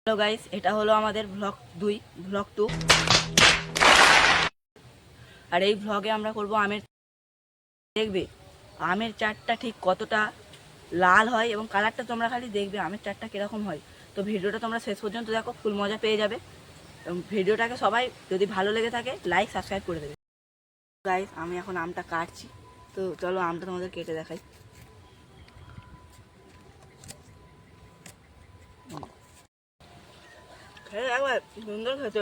Hello guys, এটা হলো আমাদের ব্লগ 2 আর এই ব্লগে আমরা করব আমের। দেখবে আমের চাটটা ঠিক কতটা লাল হয় এবং কালারটা তোমরা খালি দেখবে আমের চাটটা কীরকম হয়। তো ভিডিওটা তোমরা শেষ পর্যন্ত দেখো, ফুল মজা পেয়ে যাবে। এবং ভিডিওটাকে সবাই যদি ভালো লেগে থাকে লাইক সাবস্ক্রাইব করে দেবে। গাইস, আমি এখন আমটা কাটছি, তো চলো আমটা তোমাদের কেটে দেখাই। একবার সুন্দর খেতে।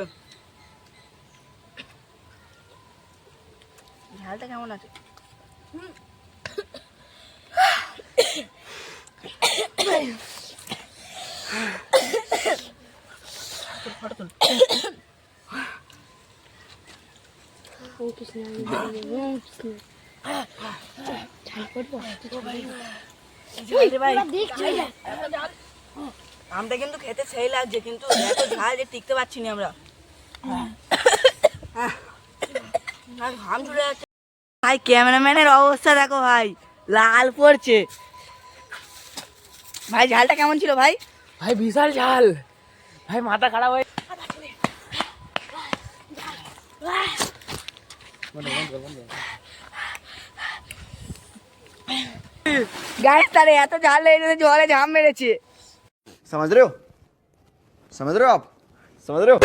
ঝালটা কেমন আছে? আমটা কিন্তু খেতে সেই লাগছে, কিন্তু এত ঝাল যে টিকতে পারছি না আমরা। ঘাম চলে যাচ্ছে ভাই, ক্যামেরাম্যানের অবস্থা দেখো ভাই, লাল পড়ছে। ভাই ঝালটা কেমন ছিল ভাই? ভাই বিশাল ঝাল ভাই, মাথা খারাপ হয়ে গাইস তারে এত ঝাল লেগেছে, জলে ঝাম মেরেছে। समझ रहे हो आप समझ रहे हो